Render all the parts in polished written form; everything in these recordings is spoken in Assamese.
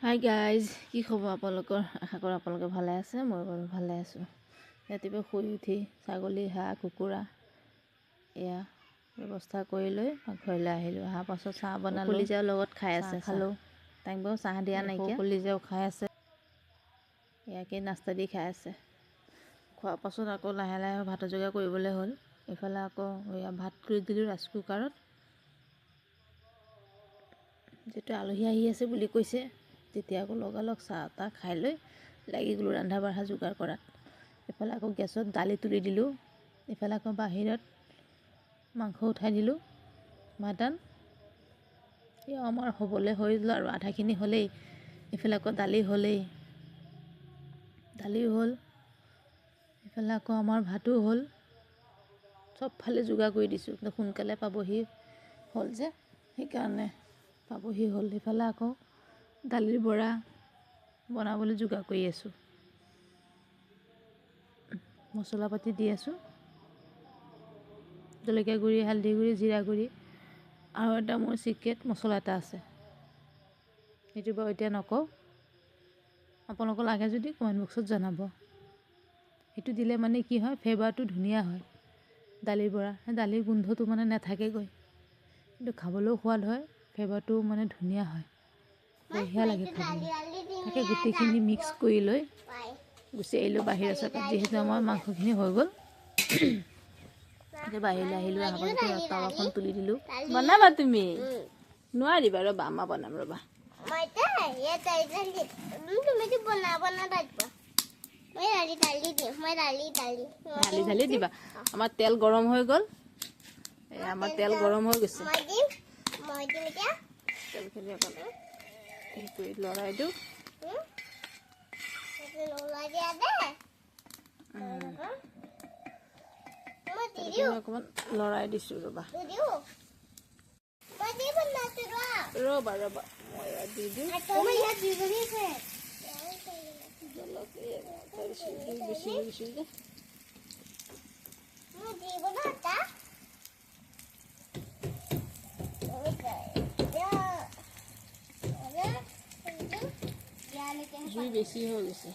হাই গাইজ, কি খবৰ আপোনালোকৰ? আশা কৰোঁ আপোনালোকে ভালে আছে। মই বাৰু ভালে আছোঁ। ৰাতিপুৱা শুই উঠি ছাগলী, হাঁহ, কুকুৰা এয়া ব্যৱস্থা কৰি লৈ ঘৰলৈ আহিলোঁ। অহাৰ পাছত চাহ বনালোঁ। কলিজাৰ লগত খাই আছে, খালোঁ। তাইক বাৰু চাহ দিয়া নাইকিয়া, কলিজাও খাই আছে। ইয়াকে নাস্তা দি খাই আছে। খোৱাৰ পাছত আকৌ লাহে লাহে ভাতৰ যোগাৰ কৰিবলৈ হ'ল। এইফালে আকৌ এয়া ভাত কৰি দিলোঁ ৰাইচ কুকাৰত। যিটো আলহী আহি আছে বুলি কৈছে, তেতিয়া আকৌ লগালগ চাহ তাহ খাই লৈ লাগি গ'লোঁ ৰন্ধা বঢ়া যোগাৰ কৰাত। এইফালে আকৌ গেছত দালি তুলি দিলোঁ। এইফালে আকৌ বাহিৰত মাংস উঠাই দিলোঁ, মাটন। এয়া আমাৰ হ'বলৈ হৈ গ'ল আৰু আধাখিনি হ'লেই। এইফালে আকৌ দালি হ'লেই, দালিও হ'ল। এইফালে আকৌ আমাৰ ভাতো হ'ল। চবফালে যোগাৰ কৰি দিছোঁ, সোনকালে পাবহি হ'ল যে সেইকাৰণে পাবহি হ'ল। এইফালে আকৌ দালিৰ বৰা বনাবলৈ যোগাৰ কৰি আছোঁ। মছলা পাতি দি আছোঁ, জলকীয়া গুড়ি, হালধি গুড়ি, জিৰা গুড়ি আৰু এটা মোৰ চিক্ৰেট মছলা এটা আছে, সেইটো বাৰু এতিয়া নকওঁ। আপোনালোকৰ লাগে যদি কমেণ্ট বক্সত জনাব। সেইটো দিলে মানে কি হয়, ফ্লেভাৰটো ধুনীয়া হয় দালিৰ বৰা। দালিৰ গোন্ধটো মানে নাথাকেগৈ, কিন্তু খাবলৈও সোৱাদ হয়, ফ্লেভাৰটো মানে ধুনীয়া হয়, বঢ়িয়া লাগে খাবলৈ। তাকে গোটেইখিনি মিক্স কৰি লৈ গুচি আহিলোঁ বাহিৰৰ চকাত। যিহেতু আমাৰ মাংসখিনি হৈ গ'ল, এতিয়া বাহিৰলৈ আহিলোঁ। অহাৰ পাছত টাৱাখন তুলি দিলোঁ। বনাবা তুমি? নোৱাৰিবা, ৰ'বা আমাৰ বনাম, ৰ'বা। ঢালি ঢালি দিবা। আমাৰ তেল গৰম হৈ গ'ল, আমাৰ তেল গৰম হৈ গৈছে। তেলখিনি অকণ হেৰি কৰি লৰাই দিওঁ। অকণমান লৰাই দিছোঁ, ৰ'বা ৰ'বা ৰ'বা মই দি দিওঁ। বেছি দিছোঁ যে জুই বেছি হৈ গৈছে।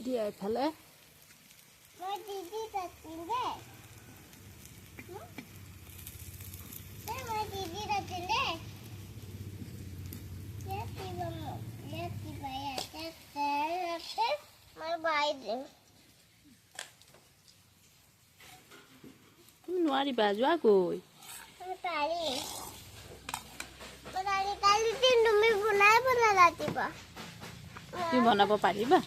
দিয়া এইফালে তুমি নোৱাৰিবা, যোৱা গৈ। তুমি বনাব পাৰিবা?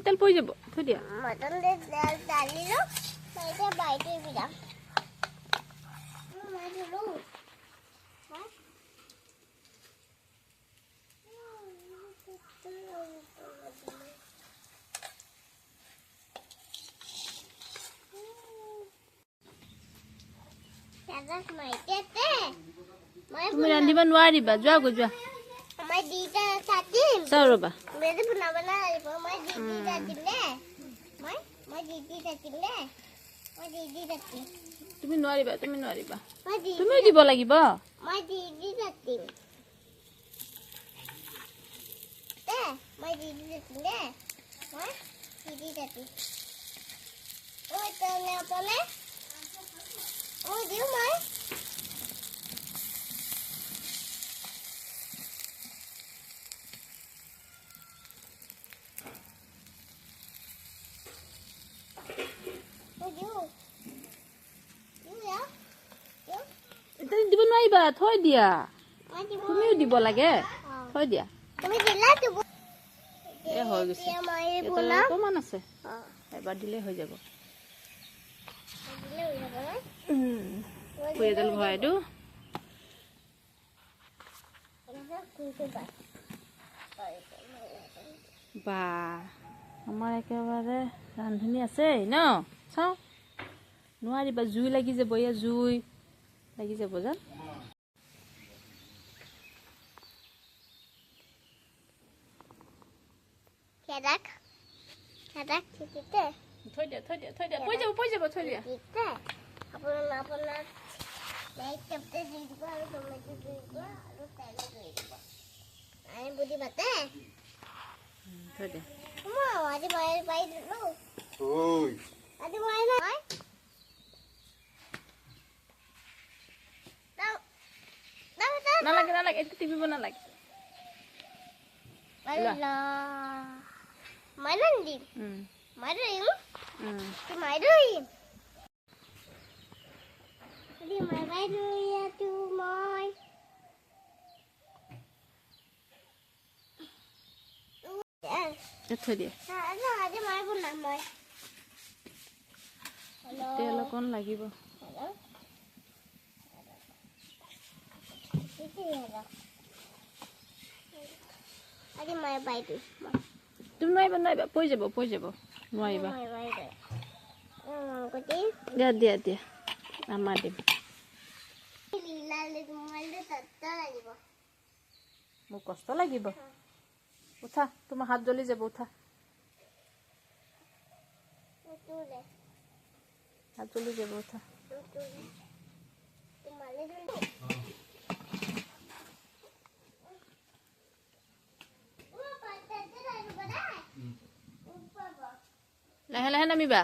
তেল পৰি যাব, থৈ দিয়া। তুমি ৰান্ধিব নোৱাৰিবা, যোৱা গৈ যোৱা। চাওঁ ৰ'বা। তুমি নোৱাৰিবা, তুমি নোৱাৰিবা, তুমি দিব লাগিব। মই দিদি যাতি দে মই দিদি যাতি ঐ তনে আপনে ঐ দিও মই এতিয়া দিব নোৱাৰিবা থৈ দিয়া তুমিও দিব লাগে থৈ দিয়া এই হৈ গৈছে অকণমান আছে এবাৰ দিলেই হৈ যাব পৰিয়াল ভৰাই দিওঁ বা আমাৰ একেবাৰে ৰান্ধনি আছে ন চাওঁ নোৱাৰিবা জুই লাগি যাব এয়া জুই লাগি যাব জান থৈ দিয়া পৰি যাব থৈ দিয়া থৈ দিয়া নালাগে এইটো টিপিব নালাগে থৈ দিয়া তেল অকণ লাগিব তুমি নোৱাৰিবা পৰি যাব নোৱাৰিবা দিয়া আমাৰ দিম মোক কষ্ট লাগিব উঠা তোমাৰ হাত জ্বলি যাব উঠা হাত জ্বলি যাব উঠা লাহে লাহে নামিবা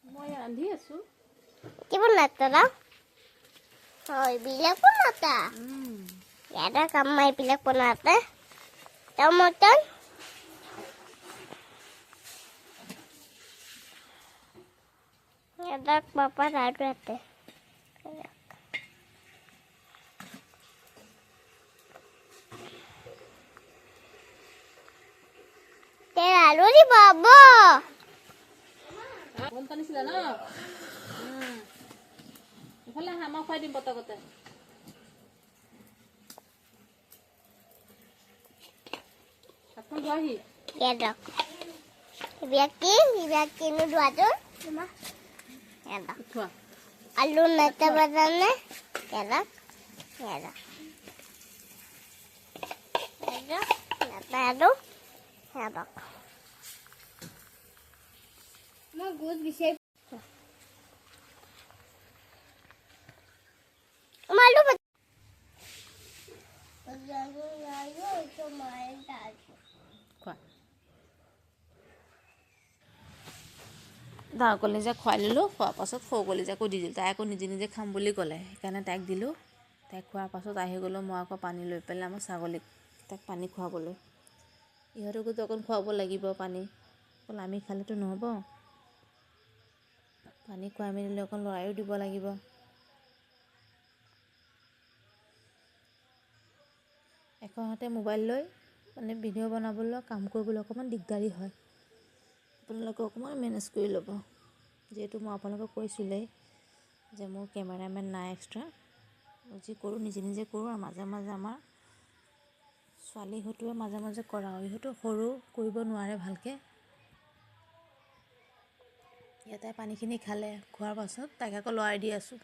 মই ৰান্ধি আছো দিব নাতা হয় বিলাকো নাতা এটা কাম বিলাক বনাতে টমাটৰ এটা পাপা আৰু এতে তেল আলু দি বাবা বন পানিছিলা ন ইফালে হামা খুৱাই দিম পতকতে এখন ধোৱাহি ব্যক্তি নোধোৱাটো উঠোৱা আলু নাটা বাদানে মই গোট বিচাৰি ডাঙৰ কলিজা খুৱাই দিলোঁ খোৱাৰ পাছত সৰু কলিজাকো দি দিলোঁ তাই আকৌ নিজে নিজে খাম বুলি ক'লে সেইকাৰণে তাইক দিলোঁ তাইক খোৱাৰ পাছত আহি গ'লোঁ মই আকৌ পানী লৈ পেলাই আমাৰ ছাগলীক তাইক পানী খুৱাবলৈ ইহঁতকোতো অকণ খুৱাব লাগিব পানী অকল আমি খালেতো নহ'ব পানী খুৱাই মেলি অকণ লৰায়ো দিব লাগিব এখন হাতে মোবাইল লৈ মানে ভিডিঅ' বনাবলৈ কাম কৰিবলৈ অকণমান দিগদাৰী হয় আপোনালোকে অকণমান মেনেজ কৰি ল'ব যিহেতু মই আপোনালোকক কৈছিলেই যে মোৰ কেমেৰামেন নাই এক্সট্ৰা যি কৰোঁ নিজে নিজে কৰোঁ আৰু মাজে মাজে আমাৰ ছোৱালীহঁতেও মাজে মাজে কৰাওঁ ইহঁতো সৰু কৰিব নোৱাৰে ভালকৈ ইয়াতে পানীখিনি খালে খোৱাৰ পাছত তাইক আকৌ লৰাই দি আছোঁ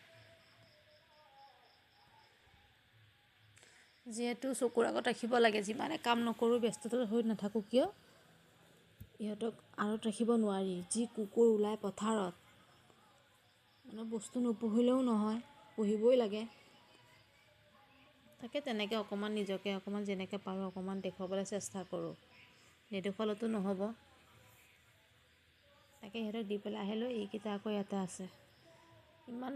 যিহেতু চকুৰ আগত ৰাখিব লাগে যিমানে কাম নকৰোঁ ব্যস্ততা হৈ নাথাকোঁ কিয় ইহঁতক আঁৰত ৰাখিব নোৱাৰি যি কুকুৰ ওলায় পথাৰত মানে বস্তু নপঢ়িলেও নহয়, পঢ়িবই লাগে। তাকে তেনেকৈ অকণমান নিজকে অকণমান যেনেকৈ পাৰোঁ অকণমান দেখুৱাবলৈ চেষ্টা কৰোঁ। নেদেখুৱালেতো নহ'ব। তাকে সিহঁতক দি পেলাই আহিলোঁ। এইকেইটা আকৌ ইয়াতে আছে। ইমান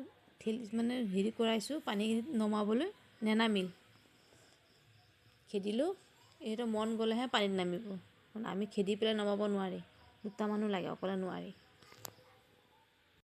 মানে হেৰি কৰাইছোঁ পানী নমাবলৈ, নেনামিল। খেদিলোঁ, এইটো মন গ'লেহে পানীত নামিব। আমি খেদি পেলাই নমাব নোৱাৰি, দুটা মানুহ লাগে, অকলে নোৱাৰি।